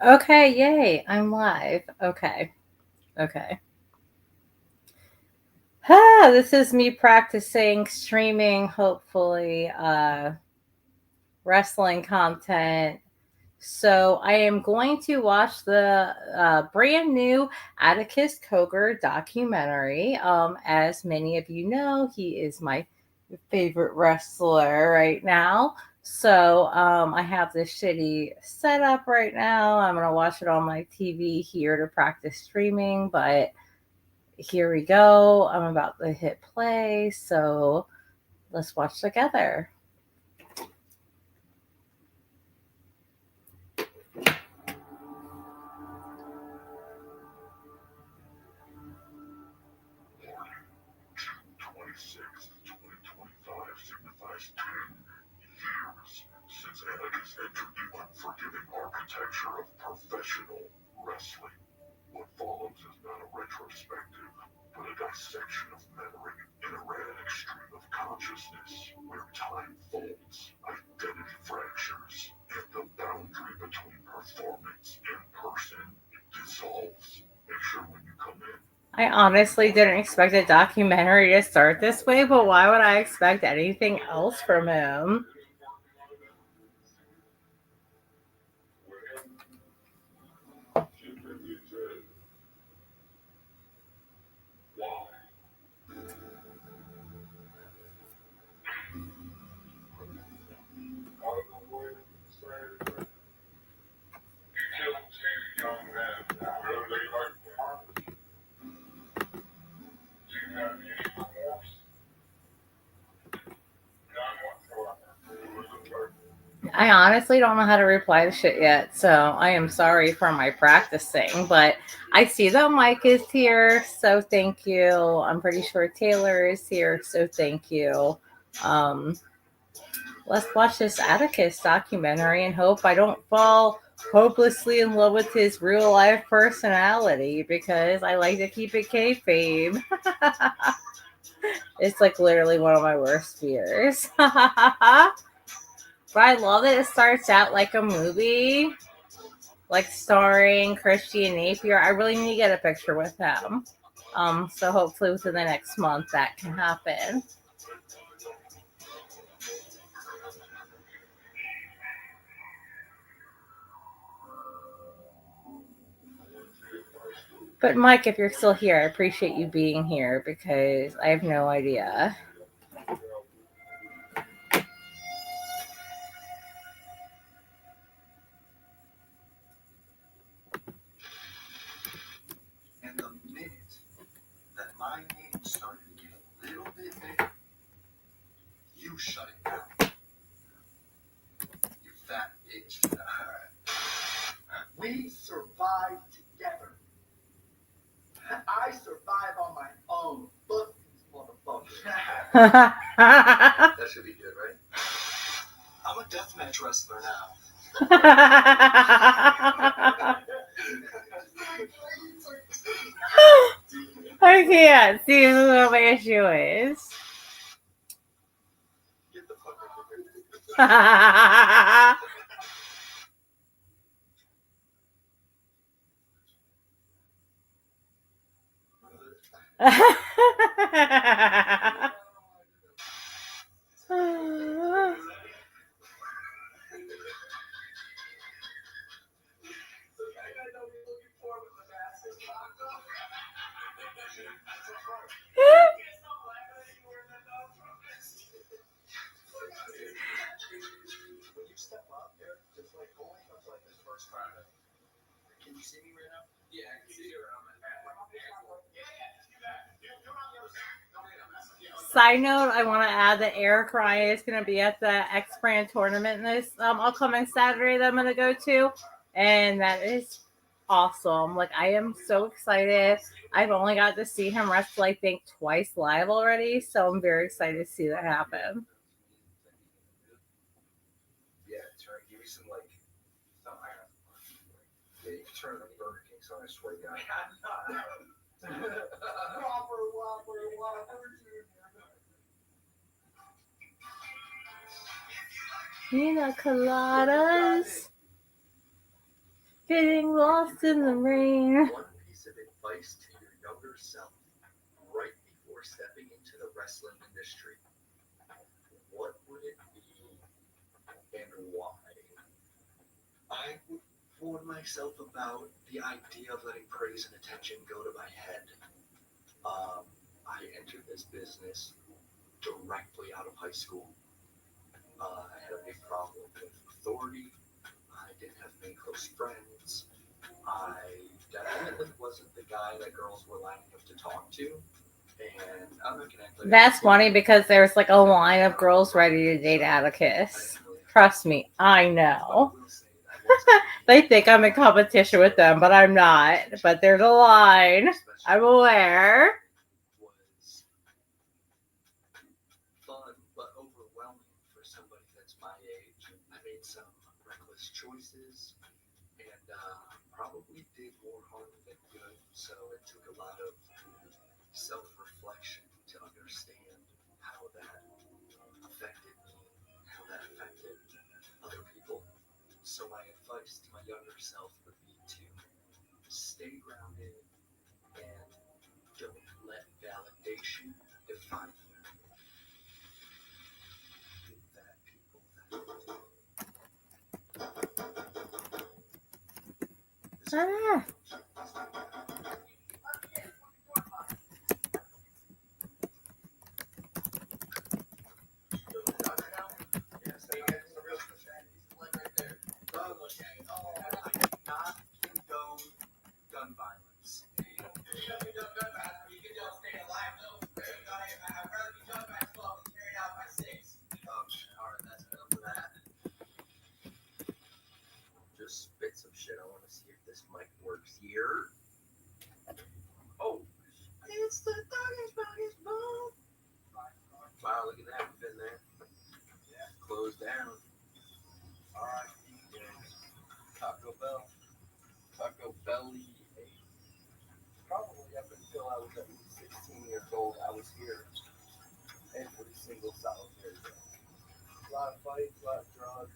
Okay, yay, I'm live. Okay, okay. This is me practicing streaming, hopefully, wrestling content. So I am going to watch the brand new Atticus Cogar documentary. As many of you know, he is my favorite wrestler right now. So I have this shitty setup right now. I'm gonna watch it on my TV here to practice streaming, but here we go. I'm about to hit play, so let's watch together. Since Atticus entered the unforgiving architecture of professional wrestling. What follows is not a retrospective, but a dissection of memory in a random extreme of consciousness, where time folds, identity fractures, and the boundary between performance and person dissolves. Make sure when you come in. I honestly didn't expect a documentary to start this way, but why would I expect anything else from him? I honestly don't know how to reply to shit yet, so I am sorry for my practicing, but I see that Mike is here, so thank you. I'm pretty sure Taylor is here, so thank you. Um, let's watch this Atticus documentary and hope I don't fall hopelessly in love with his real life personality because I like to keep it kayfabe. It's like literally one of my worst fears. But I love that it starts out like a movie, like starring Christian Napier. I really need to get a picture with him. So hopefully within the next month that can happen. But Mike, if you're still here, I appreciate you being here because I have no idea. And the minute that my name started to get a little bit bigger, you shut it down. You fat bitch. We survived together. I survive on my own. Look, motherfucker. That should be good, right? I'm a deathmatch wrestler now. I can't see what my issue is. Get the fuck out of here. Can you see me right now? Yeah, I can see you around my back. Side note, I want to add that Eric Ryan is going to be at the X Brand tournament this upcoming Saturday that I'm going to go to. And that is awesome. Like, I am so excited. I've only got to see him wrestle, I think, twice live already. So I'm very excited to see that happen. Yeah, try to give me some, like, some iron. Yeah, you can turn it on Burger King, so I swear to God. Whopper. Pina coladas. Getting lost in the rain. One piece of advice to your younger self right before stepping into the wrestling industry. What would it be and why? I would warn myself about the idea of letting praise and attention go to my head. I entered this business directly out of high school. I had a big problem with authority. I didn't have many close friends. I definitely wasn't the guy that girls were lining up to talk to. And I'm not gonna act like That's funny because there's like a line of girls ready to date Atticus. Trust me, I know. They think I'm in competition with them, but I'm not. But there's a line. I'm aware. was fun but overwhelming for somebody that's my age. I made some reckless choices and probably did more harm than good. So it took a lot of self-reflection to understand how that affected me, how that affected other people. So my advice to my younger self would be to stay grounded and don't let validation define you. Give that people Ah. Gun violence. Alright, that's enough of that. Just spit some shit. I want to see if this mic works here. Oh, it's the doggies bone. Wow, look at that. We've been there. Yeah, closed down. Alright, Taco Bell. Taco Belly. Probably up until I was at least 16 years old, I was here every single solitary day. A lot of fights, a lot of drugs.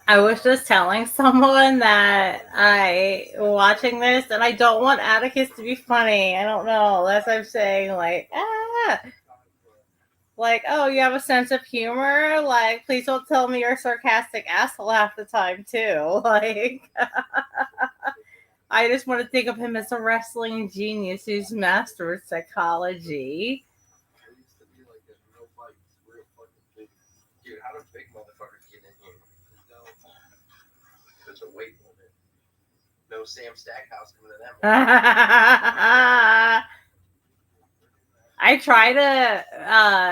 I was just telling someone that I watching this and I don't want Atticus to be funny. I don't know. That's what I'm saying. Like, oh, you have a sense of humor? Like, please don't tell me you're a sarcastic asshole half the time, too. Like, I just want to think of him as a wrestling genius who's mastered psychology. I used to be like this, real fights, real fucking big. Dude, how do big motherfuckers get in here? No, there's a weight limit. No Sam Stackhouse coming to them. I tried to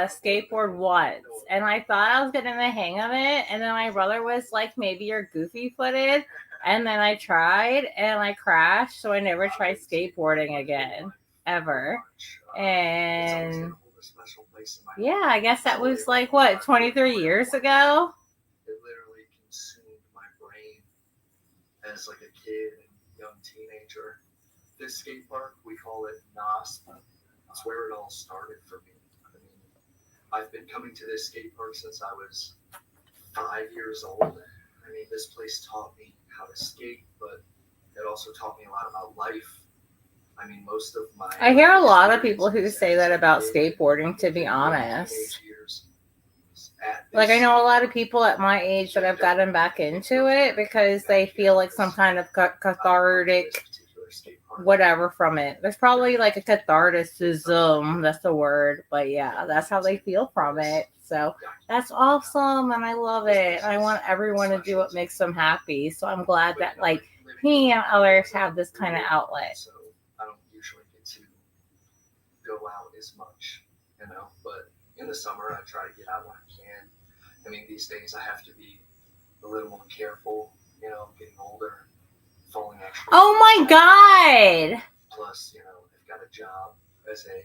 skateboard once, and I thought I was getting the hang of it, and then my brother was like, maybe you're goofy footed, and then I tried, and I crashed, so I never tried skateboarding again, ever. And yeah, I guess that was like, what, 23 years ago? It literally consumed my brain as like a kid and young teenager. This skate park, we call it NOSP. That's where it all started for me. I mean, I've been coming to this skate park since I was 5 years old. I mean, this place taught me how to skate, but it also taught me a lot about life. I mean, most of my I hear a lot of people who say that about skateboarding, to be honest. Like, I know a lot of people at my age that have gotten back into it because they feel like some kind of cathartic whatever from it. There's probably like a catharticism, that's the word, but yeah, that's how they feel from it. So that's awesome, and I love it. I want everyone to do what makes them happy. So I'm glad that like me and others have this kind of outlet. So I don't usually get to go out as much, but in the summer I try to get out when I can. I mean, these days I have to be a little more careful, getting older, falling actually. Oh my God! Plus, I've got a job as a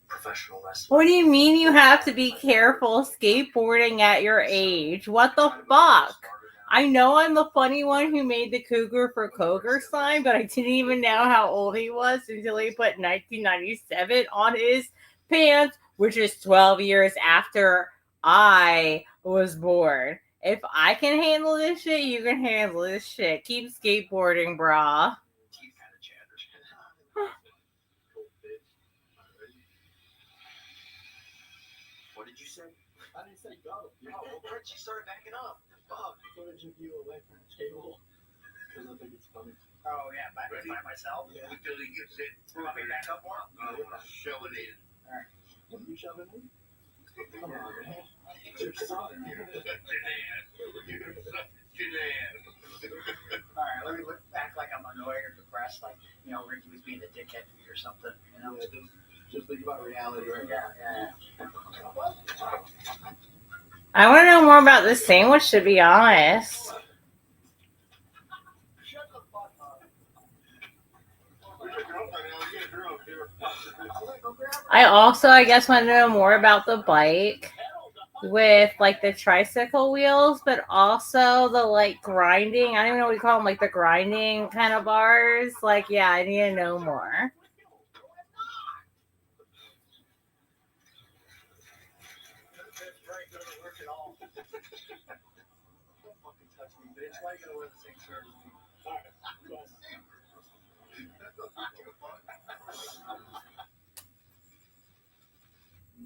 professional wrestler. What do you mean you have to be careful skateboarding at your age? What the fuck? I know I'm the funny one who made the Cougar for Cogar sign, but I didn't even know how old he was until he put 1997 on his pants, which is 12 years after I was born. If I can handle this shit, you can handle this shit. Keep skateboarding, brah. Teeth kind of chattered. Cool bitch. Alright. What did you say? I didn't say go. Oh, well, Brett, you started backing up. Bob, footage of you away from the table. Because I think it's funny. Oh, yeah, by myself? Yeah. Until he gets it. You want me to back up more? Shove it in. Alright. What are you shoving in? Come on, man. It's your son. Alright, let me look back like I'm annoyed or depressed, like, you know, Ricky was being a dickhead to me or something, you know? Yeah, just think about reality right now. Yeah. I want to know more about this sandwich, to be honest. Shut the fuck up. I also, I guess, want to know more about the bike with like the tricycle wheels, but also the like grinding. I don't even know what you call them, like the grinding kind of bars. Like, yeah, I need to know more.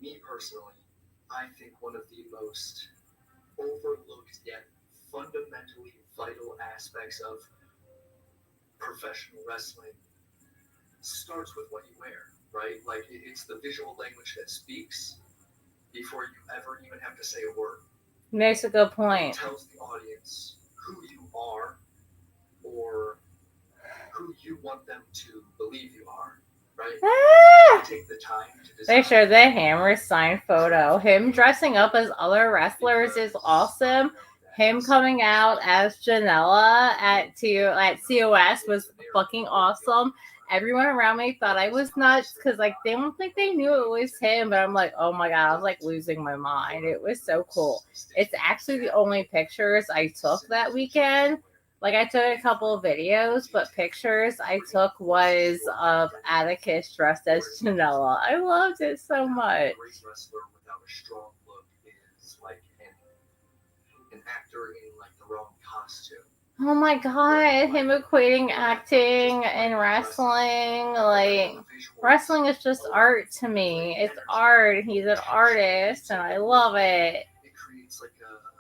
Me personally, I think one of the most overlooked yet fundamentally vital aspects of professional wrestling starts with what you wear, right? Like it's the visual language that speaks before you ever even have to say a word. Makes a good It point. tells the audience who you are or who you want them to believe you are, right? Ah! Take the time to They design. showed the Hammer signed photo. Him dressing up as other wrestlers is awesome. Him coming out as Janela at COS was fucking awesome. Everyone around me thought I was nuts because like they don't think they knew it was him, but I'm like, oh my god, I was like losing my mind. It was so cool. It's actually the only pictures I took that weekend. Like I took a couple of videos, but pictures I took was of Atticus dressed as Janela. I loved it so much. A great wrestler without a strong look is like an actor in like the wrong costume. Oh my god, him equating acting and wrestling. Like, wrestling is just art to me. It's art. He's an artist, and I love it. It creates like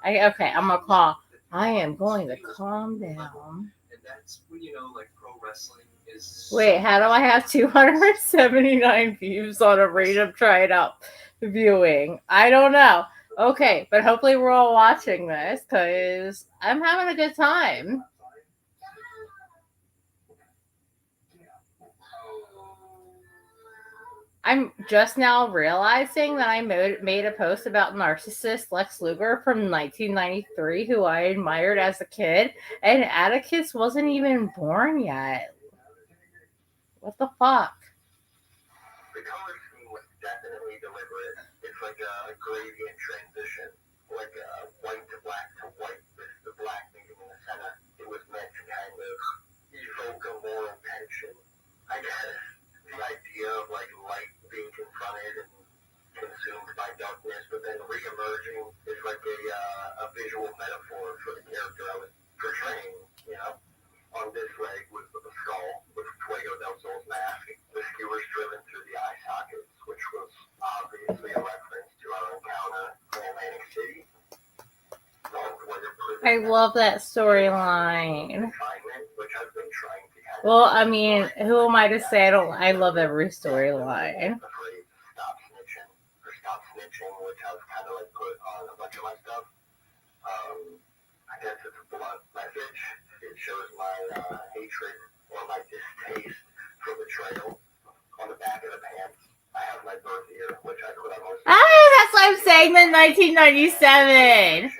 Okay, I'm gonna call. I am going to calm down. And that's when you know like pro wrestling is. Wait, how do I have 279 views on a random try it out viewing? I don't know. Okay, but hopefully we're all watching this because I'm having a good time. I'm just now realizing that I made a post about narcissist Lex Luger from 1993, who I admired as a kid, and Atticus wasn't even born yet. What the fuck? The color scheme was definitely deliberate. It's like a gradient transition, like white to white, with the black being in the center. It was meant to kind of evoke a moral tension. I guess the idea of like light being confronted and consumed by darkness, but then re-emerging is like a visual metaphor for the character I was portraying, you know? On this leg was the skull with Fuego del Sol's mask, the skewers driven through the eye sockets, which was obviously a reference to our encounter in Atlantic City. I love that storyline. Which I've been trying to kind of Well, I mean, who am I to say I love every storyline? Stop snitching, which I was kind of like put on a bunch of my stuff. I guess it's a blunt message. It shows my hatred or my distaste for betrayal. On the back of the pants, I have my birth year, which I put on most. That's what I'm saying. The 1997.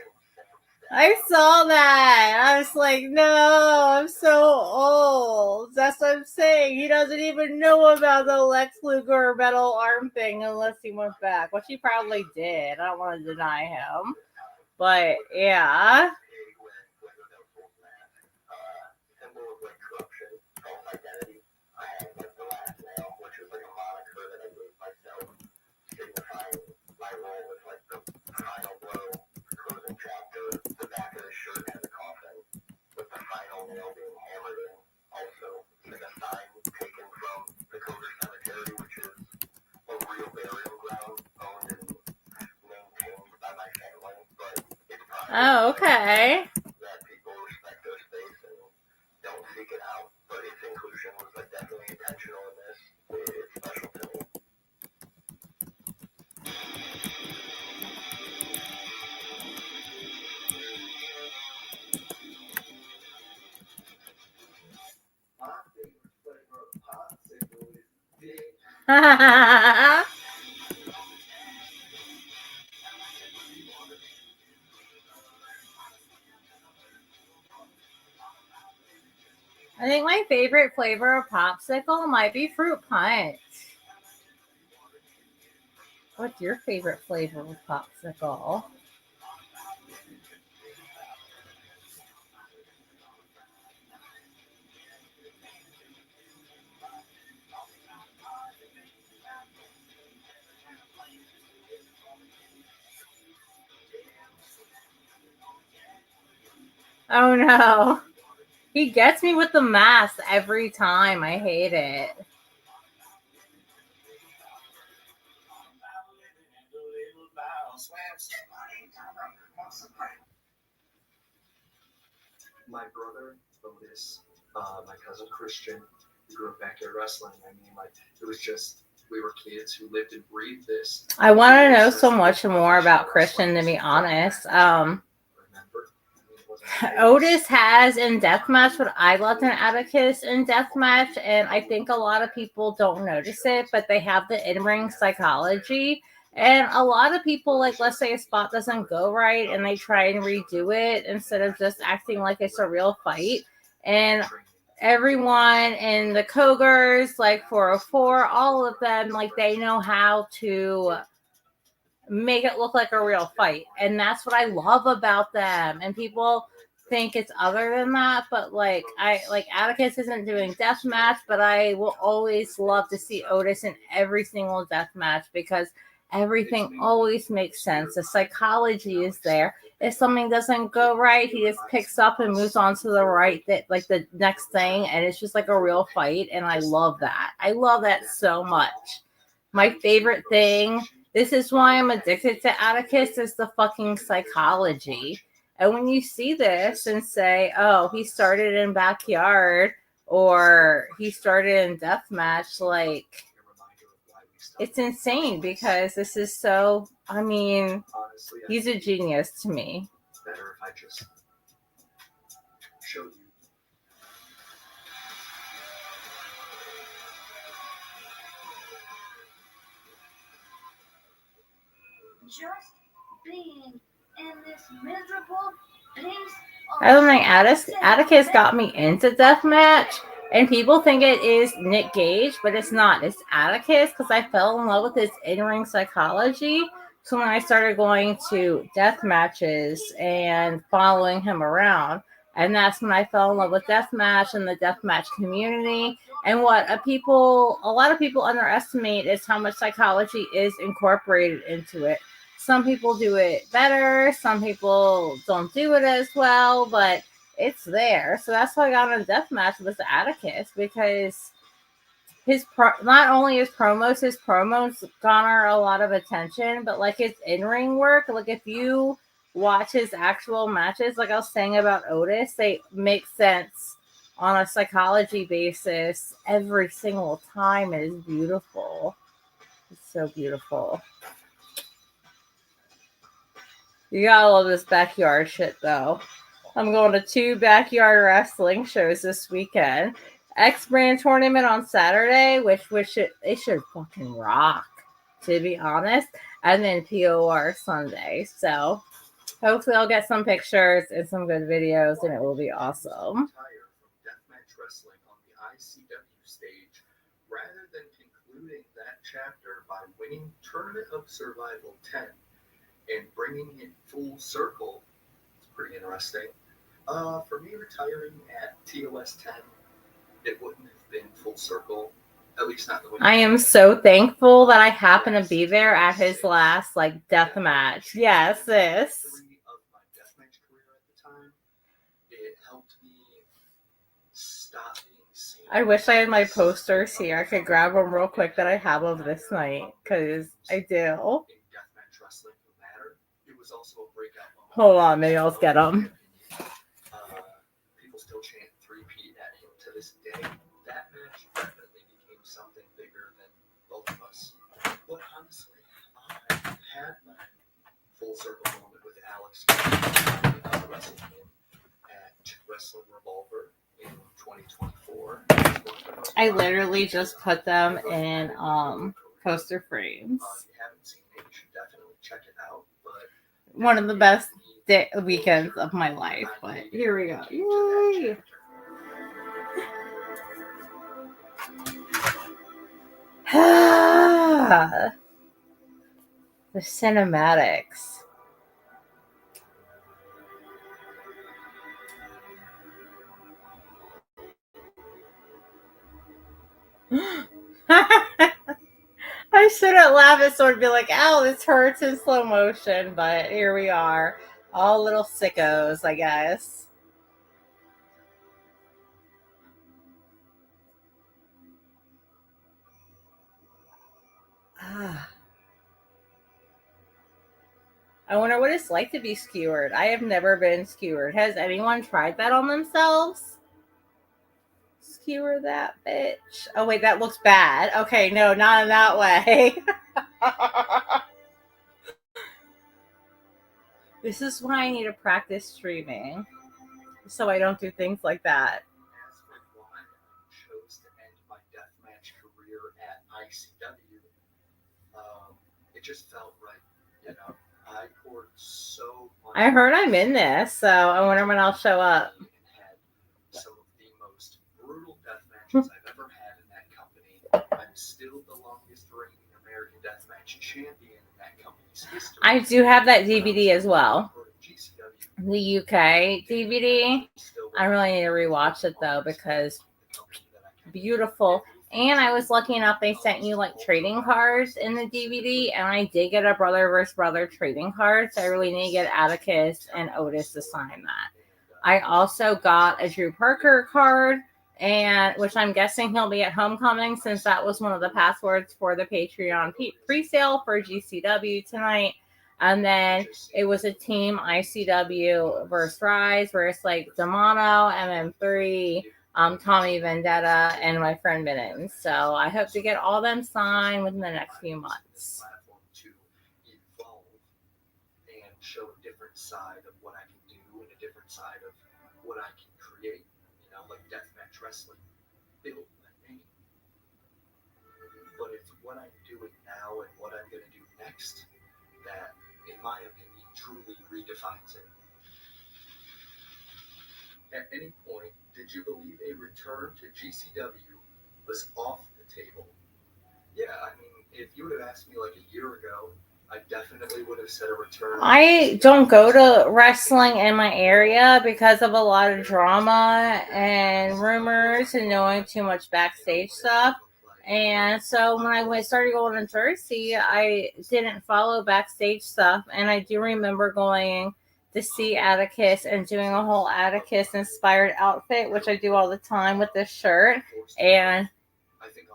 I saw that. I was like, no, I'm so old. That's what I'm saying. He doesn't even know about the Lex Luger metal arm thing unless he went back, which he probably did. I don't want to deny him. But, yeah. Symbol of like corruption, false identity. I had like the last nail, which was like a moniker that I gave myself, signifying my role as like the final blow, closing chapter, the Oh, okay. that people respect their space and don't seek it out. But its inclusion was like definitely intentional in this. It's special to me. My favorite flavor of popsicle is dick. I think my favorite flavor of popsicle might be fruit punch. What's your favorite flavor of popsicle? Oh no. He gets me with the mask every time. I hate it. My brother, Otis, my cousin Christian, we grew up backyard wrestling. I mean, like, it was just, we were kids who lived and breathed this. I want to know so much more about Christian, to be honest. Otis has in Deathmatch what I loved in Atticus in Deathmatch, and I think a lot of people don't notice it, but they have the in-ring psychology. And a lot of people, like, let's say a spot doesn't go right and they try and redo it instead of just acting like it's a real fight. And everyone in the Cogars, like 404, all of them, like, they know how to make it look like a real fight. And that's what I love about them. And people think it's other than that, but like Atticus isn't doing deathmatch, but I will always love to see Otis in every single deathmatch because everything always makes sense. The psychology is there. If something doesn't go right, he just picks up and moves on to the right, that like the next thing, and it's just like a real fight. And I love that. I love that so much. My favorite thing, this is why I'm addicted to Atticus, is the fucking psychology. And when you see this and say, oh, he started in backyard or he started in deathmatch, like, it's insane because this is so, I mean, he's a genius to me. Better if I just showed you. Just being in this miserable place. I don't think Atticus got me into deathmatch, and people think it is Nick Gage, but it's not. It's Atticus because I fell in love with his in-ring psychology. So when I started going to death matches and following him around, and that's when I fell in love with deathmatch and the deathmatch community. And what a lot of people underestimate is how much psychology is incorporated into it. Some people do it better, some people don't do it as well, but it's there. So that's why I got on deathmatch with Atticus, because not only his promos garner a lot of attention, but like his in-ring work, like if you watch his actual matches, like I was saying about Otis, they make sense on a psychology basis every single time. It is beautiful. It's so beautiful. You gotta love this backyard shit, though. I'm going to 2 backyard wrestling shows this weekend. X-Brand tournament on Saturday, which it should fucking rock, to be honest. And then POR Sunday. So hopefully I'll get some pictures and some good videos, and it will be awesome. Deathmatch wrestling on the ICW stage, rather than concluding that chapter by winning Tournament of Survival 10 and bringing it full circle. It's pretty interesting. For me, retiring at TOS 10, it wouldn't have been full circle, at least not the way. I am so thankful that I happen to be there at his last death match. Yes, sis. Of my deathmatch career at the time, it helped me stop being seen. I wish I had my posters here. I could grab them real quick that I have of this night, because I do. In deathmatch wrestling, no matter. It was also a breakout moment. Hold on, maybe I'll get them. People still chant 3P at him to this day. That match definitely became something bigger than both of us. But honestly, I had my full circle moment with Alex wrestling him at Wrestling Revolver in 2024. I literally just put them in poster frames. If you haven't seen it, you should definitely check it out. But one of the best weekends of my life. But here we go. Yay! The cinematics. I shouldn't laugh at someone and be like, ow, this hurts in slow motion, but here we are. All little sickos, I guess. I wonder what it's like to be skewered. I have never been skewered. Has anyone tried that on themselves? Skewer that bitch. Oh, wait, that looks bad. Okay, no, not in that way. This is why I need to practice streaming, so I don't do things like that. As for why I chose to end my deathmatch career at ICW, it just felt right. You know, I poured so much. I heard I'm in this, so I wonder when I'll show up. And had some of the most brutal death matches I've ever had in that company. I'm still the longest reigning American Deathmatch champion in that company's history. I do have that DVD as well. The UK DVD. I really need to rewatch it though because beautiful. And I was lucky enough they sent you like trading cards in the DVD, and I did get a brother versus brother trading card. So I really need to get Atticus and Otis to sign that. I also got a Drew Parker card, and which I'm guessing he'll be at Homecoming since that was one of the passwords for the Patreon pre-sale for GCW tonight. And then it was a team ICW versus Rise, where it's like D'Amano, MM3, Tommy Vendetta, and my friend Mittens. So I hope to get all them signed within the next few months. To evolve and show a different side of what I can do and a different side of what I can create. You know, like deathmatch wrestling, build my name. But it's what I'm doing now and what I'm going to do next that, in my opinion, truly redefines it. At any point, did you believe a return to GCW was off the table? Yeah, I mean, if you would have asked me like a year ago, I definitely would have said a return. I don't go to wrestling in my area because of a lot of drama and rumors and knowing too much backstage stuff. And so when I started going to Jersey, I didn't follow backstage stuff. And I do remember going to see Atticus and doing a whole Atticus inspired outfit, which I do all the time with this shirt. And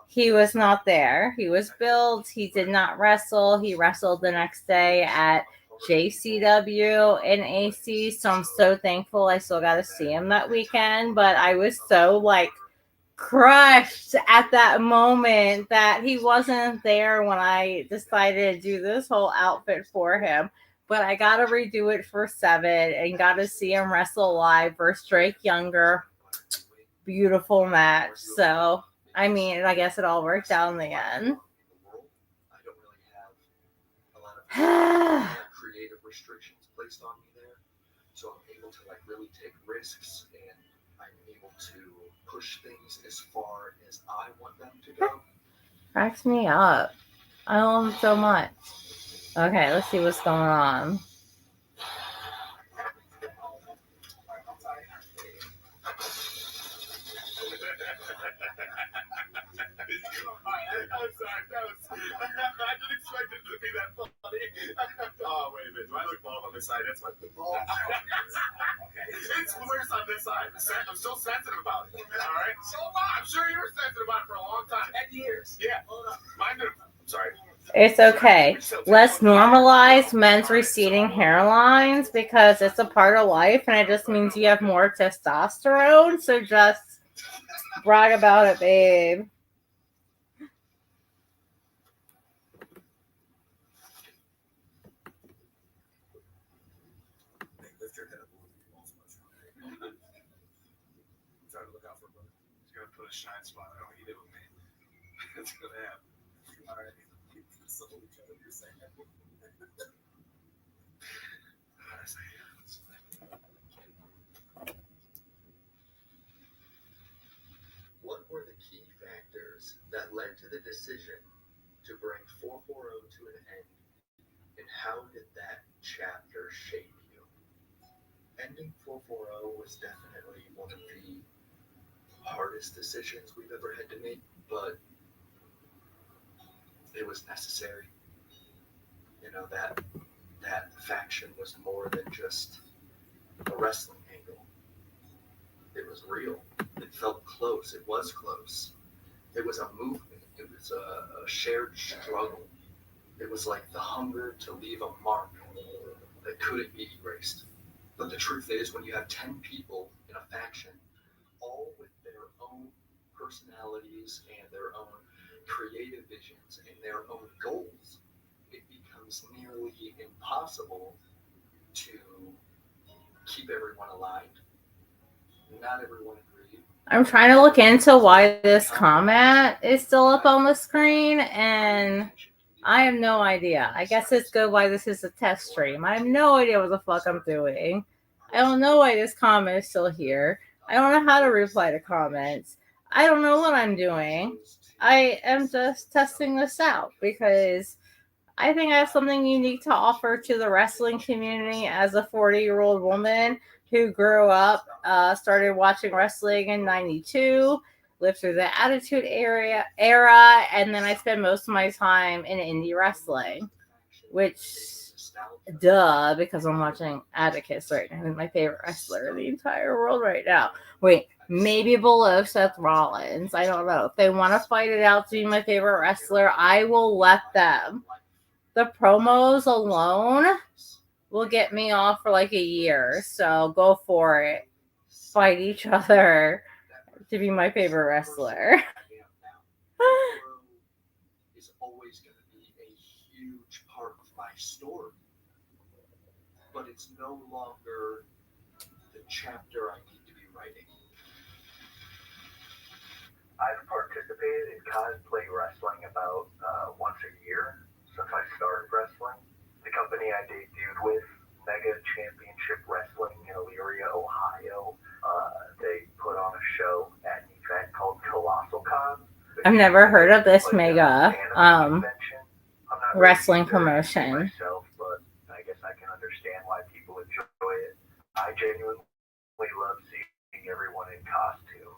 he was not there. He was billed. He did not wrestle. He wrestled the next day at JCW in AC. So I'm so thankful I still got to see him that weekend. But I was so like crushed at that moment that he wasn't there when I decided to do this whole outfit for him. But I got to redo it for 7 and got to see him wrestle live versus Drake Younger. Beautiful match. So, I mean, I guess it all worked out in the end. I don't really have a lot of creative restrictions placed on me there. So I'm able to like really take risks and I'm able to push things as far as I want them to go. Cracks me up. I love him so much. Okay, let's see what's going on. I'm sorry, I didn't expect it to be that funny. Oh, wait a minute. Do I look bald on this side? That's my bald. Okay. It's worse on this side. I'm so sensitive about it. All right? So what? I'm sure you were sensitive about it for a long time. 10 years. Yeah. Hold up. I'm sorry. It's okay. Let's normalize men's receding hairlines because it's a part of life and it just means you have more testosterone. So just brag about it, babe. Lift your head up a little bit. Also, try to look out for a brother. He's gonna put a shine spot. I don't eat it with me. It's gonna happen. All right. So each other, you're saying that. What were the key factors that led to the decision to bring 440 to an end, and how did that chapter shape you? Ending 440 was definitely one of the hardest decisions we've ever had to make, but it was necessary. You know, that faction was more than just a wrestling angle. It was real. It felt close. It was close. It was a movement. It was a shared struggle. It was like the hunger to leave a mark that couldn't be erased. But the truth is, when you have 10 people in a faction, all with their own personalities and their own creative visions and their own goals, it becomes nearly impossible to keep everyone aligned. Not everyone agreed. I'm trying to look into why this comment is still up on the screen, and I have no idea. I guess it's good why this is a test stream. I have no idea what the fuck I'm doing. I don't know why this comment is still here. I don't know how to reply to comments. I don't know what I'm doing. I am just testing this out because I think I have something unique to offer to the wrestling community as a 40-year-old woman who grew up, started watching wrestling in 92, lived through the Attitude era, and then I spend most of my time in indie wrestling, which, duh, because I'm watching Atticus right now. He's my favorite wrestler in the entire world right now. Wait, maybe below Seth Rollins. I don't know. If they want to fight it out to be my favorite wrestler, I will let them. The promos alone will get me off for like a year. So go for it. Fight each other to be my favorite wrestler. Is always going to be a huge part of my story. But it's no longer the chapter I need to be writing. I've participated in cosplay wrestling about once a year since I started wrestling. The company I debuted with, Mega Championship Wrestling in Elyria, Ohio, they put on a show at an event called Colossal Con. I've never heard of this mega wrestling promotion. Myself, but I guess I can understand why people enjoy it. I genuinely love seeing everyone in costume.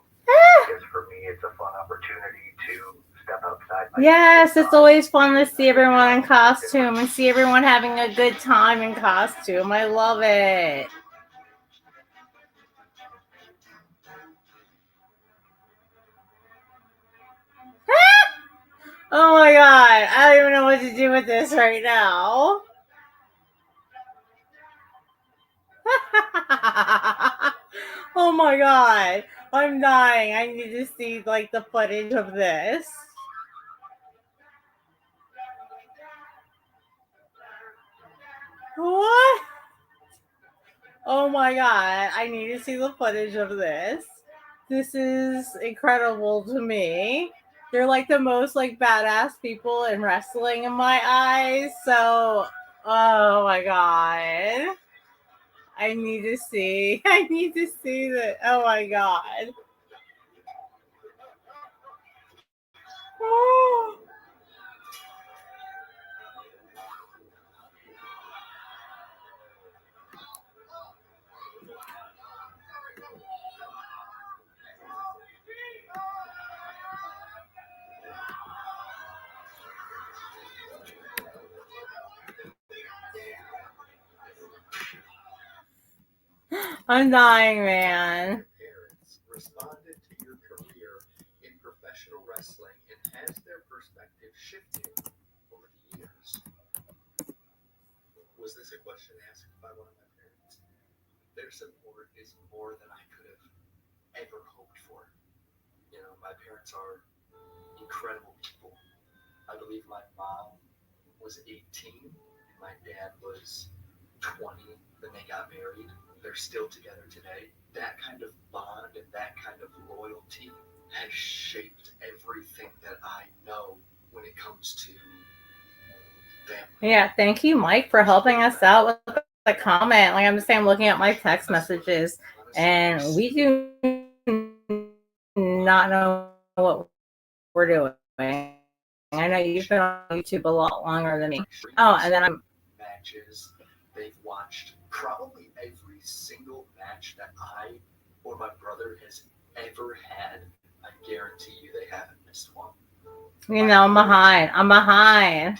Because for me, it's a fun opportunity to step outside. Yes, it's always fun to see everyone in costume and see everyone having a good time in costume. I love it. Oh my god, I don't even know what to do with this right now. Oh my god, I'm dying. I need to see like the footage of this. What? Oh my god, I need to see the footage of this. This is incredible to me. They're like the most like badass people in wrestling in my eyes. So, oh my god. I need to see. I need to see that. Oh my god. Oh. I'm dying, man. Parents responded to your career in professional wrestling, and has their perspective shifted over the question asked by one of my parents. Their support is more than I could have ever hoped for. You know, my parents are incredible people. I believe my mom was 18, my dad was 20 when they got married. They're still together today. That kind of bond and that kind of loyalty has shaped everything that I know when it comes to family. Yeah, thank you, Mike, for helping us out with the comment. Like I'm saying, I'm looking at my text messages, and we do not know what we're doing. I know you've been on YouTube a lot longer than me. Oh, and then I'm matches. They've watched probably every single match that I or my brother has ever had. I guarantee you they haven't missed one. You know, I'm behind.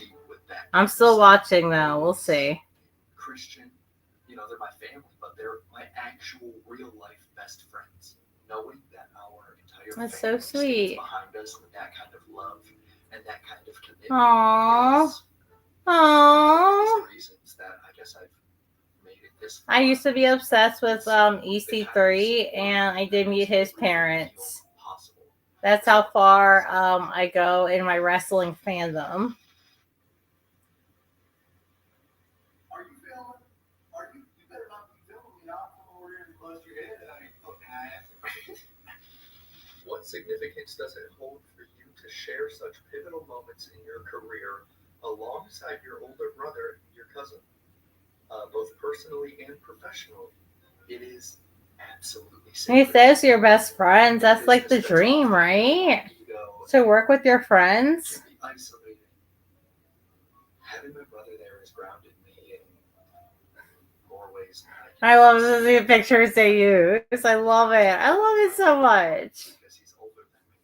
I'm still watching though. We'll see. Christian, you know, they're my family, but they're my actual real life best friends. Knowing that our entire That's family so sweet. stands behind us with that kind of love and that kind of commitment. Aww. Is one of the reasons that I guess I've made it this far. I used to be obsessed with EC3, and I did meet his parents. That's how far I go in my wrestling fandom. Are you filming? You better not be filming me. I'll come over here and bust your head. I mean, what can I ask? What significance does it hold for you to share such pivotal moments in your career alongside your older brother, your cousin, both personally and professionally? It is absolutely He sacred. says you're best friends. That's like the dream, right? To work with your friends. Can be isolating. Having my brother there has grounded me in more ways than I love the pictures they use. I love it. I love it so much. Because he's older than me.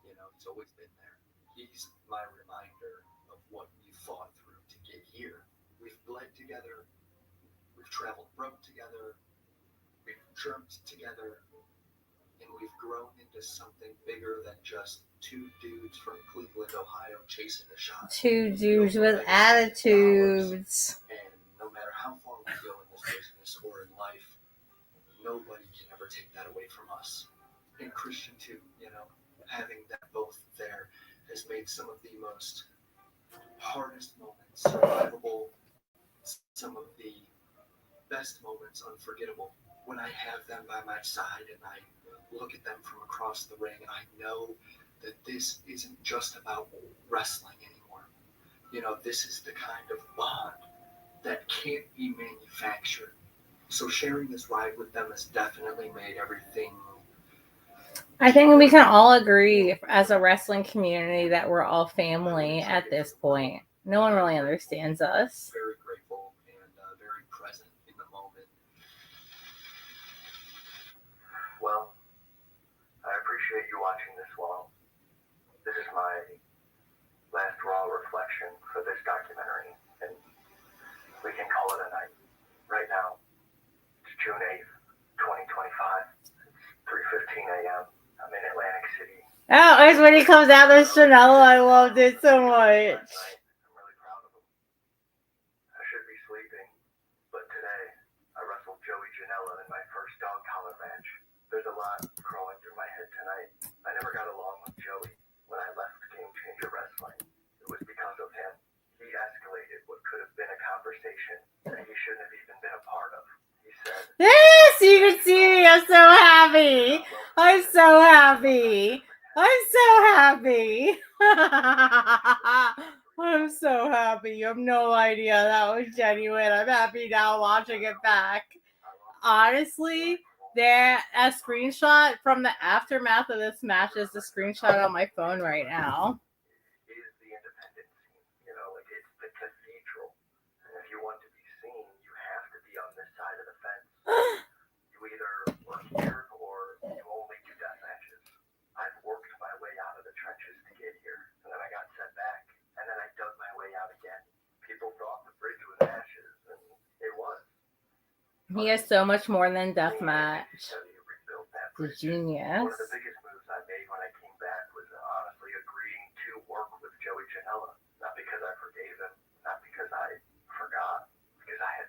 You know, he's always been there. He's my reminder of what we fought through to get here. We've bled together. We've traveled road together. We've jumped together. And we've grown into something bigger than just two dudes from Cleveland, Ohio chasing a shot. Two dudes with attitudes. And no matter how far we go in this business or in life, nobody can ever take that away from us. And Christian too, you know, having them both there has made some of the most hardest moments survivable, some of the best moments unforgettable. When I have them by my side and I look at them from across the ring, I know that this isn't just about wrestling anymore. You know, this is the kind of bond that can't be manufactured. So sharing this ride with them has definitely made everything. I think we can all agree as a wrestling community that we're all family at this point. No one really understands us. Very grateful and very present in the moment. Well, I appreciate you watching this long. This is my last raw reflection for this documentary, and we can call it a night. Right now, it's June 8th, 2025. It's 3:15 a.m. I'm in Atlantic City. Oh, it's when he comes out with Chanel. I loved it so much. I'm really proud of him. I should be sleeping, but today I wrestled Joey Janela in my first dog collar match. There's a lot crawling through my head tonight. I never got along with Joey when I left Game Changer Wrestling. It was because of him. He escalated what could have been a conversation that he shouldn't have even been a part of. He said, Yes, you can see me. I'm so happy. I'm so happy. I'm so happy. I'm so happy. You have no idea. That was genuine. I'm happy now watching it back. Honestly, a screenshot from the aftermath of this match is the screenshot on my phone right now. is the independent scene. You know, like it's the cathedral. And if you want to be seen, you have to be on this side of the fence. You either work here or you only do death matches. I've worked my way out of the trenches to get here, and then I got set back, and then I dug my way out again. People thought the bridge was ashes, and it was. He has so much more than deathmatch. The One genius. of the biggest moves I made when I came back was honestly agreeing to work with Joey Janela. Not because I forgave him, not because I forgot, because I had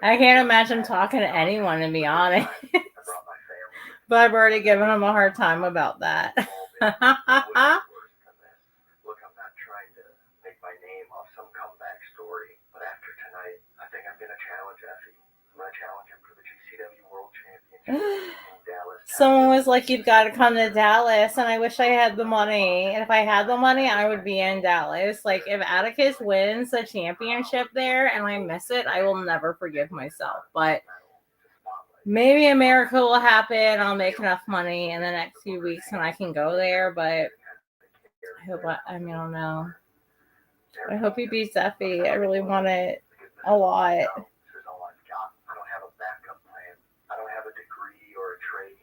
like I can't imagine talking to anyone, to be honest. I brought my family. But I've already given him a hard time about that. Look, I'm not trying to make my name off some comeback story, but after tonight, I think I'm gonna challenge Effie. I'm gonna challenge him for the GCW World Championship in Dallas. Someone was like, "You've got to come to Dallas," and I wish I had the money. And if I had the money, I would be in Dallas. Like, if Atticus wins the championship there and I miss it, I will never forgive myself. But maybe a miracle will happen. I'll make enough money in the next few weeks and I can go there. But I hope I don't know. I hope he beats Effie. I really want it a lot. This is all I've got. I don't have a backup plan. I don't have a degree or a trade.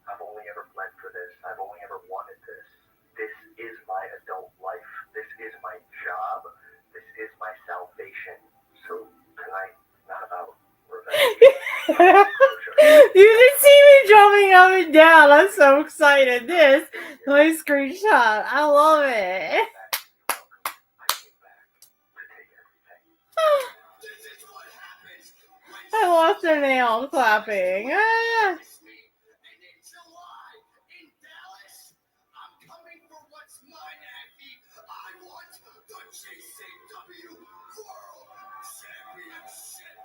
I've only ever bled for this. I've only ever wanted this. This is my adult life. This is my job. This is my salvation. So tonight, not about revenge. You can see me jumping up and down. I'm so excited. This is my screenshot. I love it. I lost a nail clapping. Ah.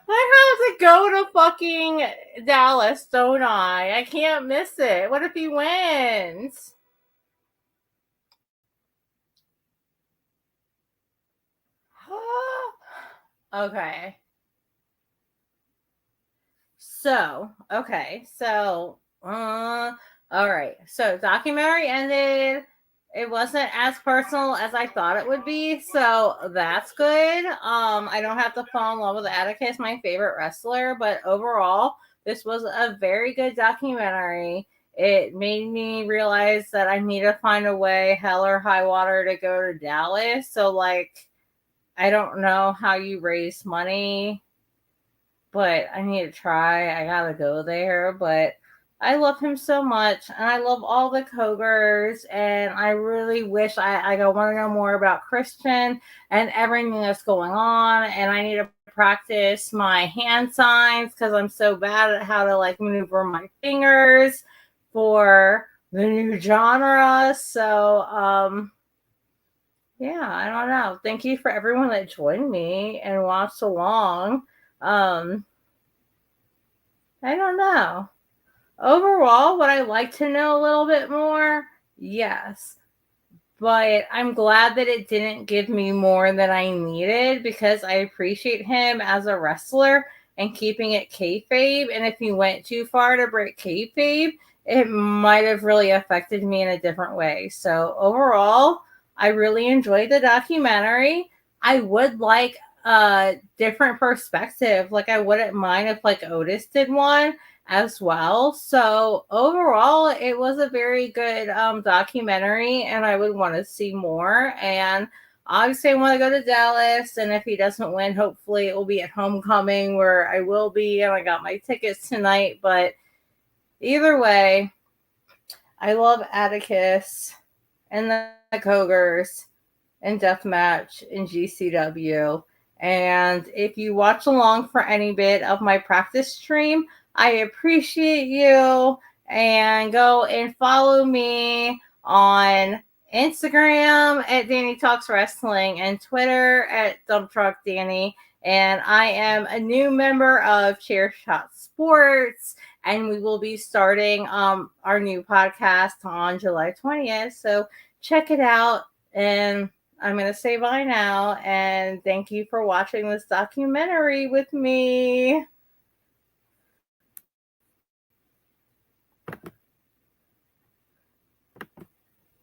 I have to go to fucking Dallas, don't I? I can't miss it. What if he wins? Okay. So, all right. So, documentary ended. It wasn't as personal as I thought it would be, so that's good. I don't have to fall in love with Atticus, my favorite wrestler, but overall, this was a very good documentary. It made me realize that I need to find a way, hell or high water, to go to Dallas. So, like, I don't know how you raise money, but I need to try. I gotta go there, but I love him so much, and I love all the Cogars, and I really wish I want to know more about Christian and everything that's going on, and I need to practice my hand signs because I'm so bad at how to like maneuver my fingers for the new genre. So, yeah, I don't know. Thank you for everyone that joined me and watched along. I don't know. Overall, would I like to know a little bit more? Yes. But I'm glad that it didn't give me more than I needed because I appreciate him as a wrestler and keeping it kayfabe. And if he went too far to break kayfabe, it might have really affected me in a different way. So overall, I really enjoyed the documentary. I would like a different perspective. Like, I wouldn't mind if like Otis did one as well. So overall, it was a very good documentary, and I would want to see more. And obviously, I want to go to Dallas, and if he doesn't win, hopefully it will be at Homecoming where I will be, and I got my tickets tonight. But either way, I love Atticus and the Cogars and Deathmatch in GCW. And if you watch along for any bit of my practice stream, I appreciate you. And go and follow me on Instagram at Danny Talks Wrestling and Twitter at Dump Truck Danny. And I am a new member of Chairshot Sports, and we will be starting our new podcast on July 20th. So check it out. And I'm going to say bye now. And thank you for watching this documentary with me.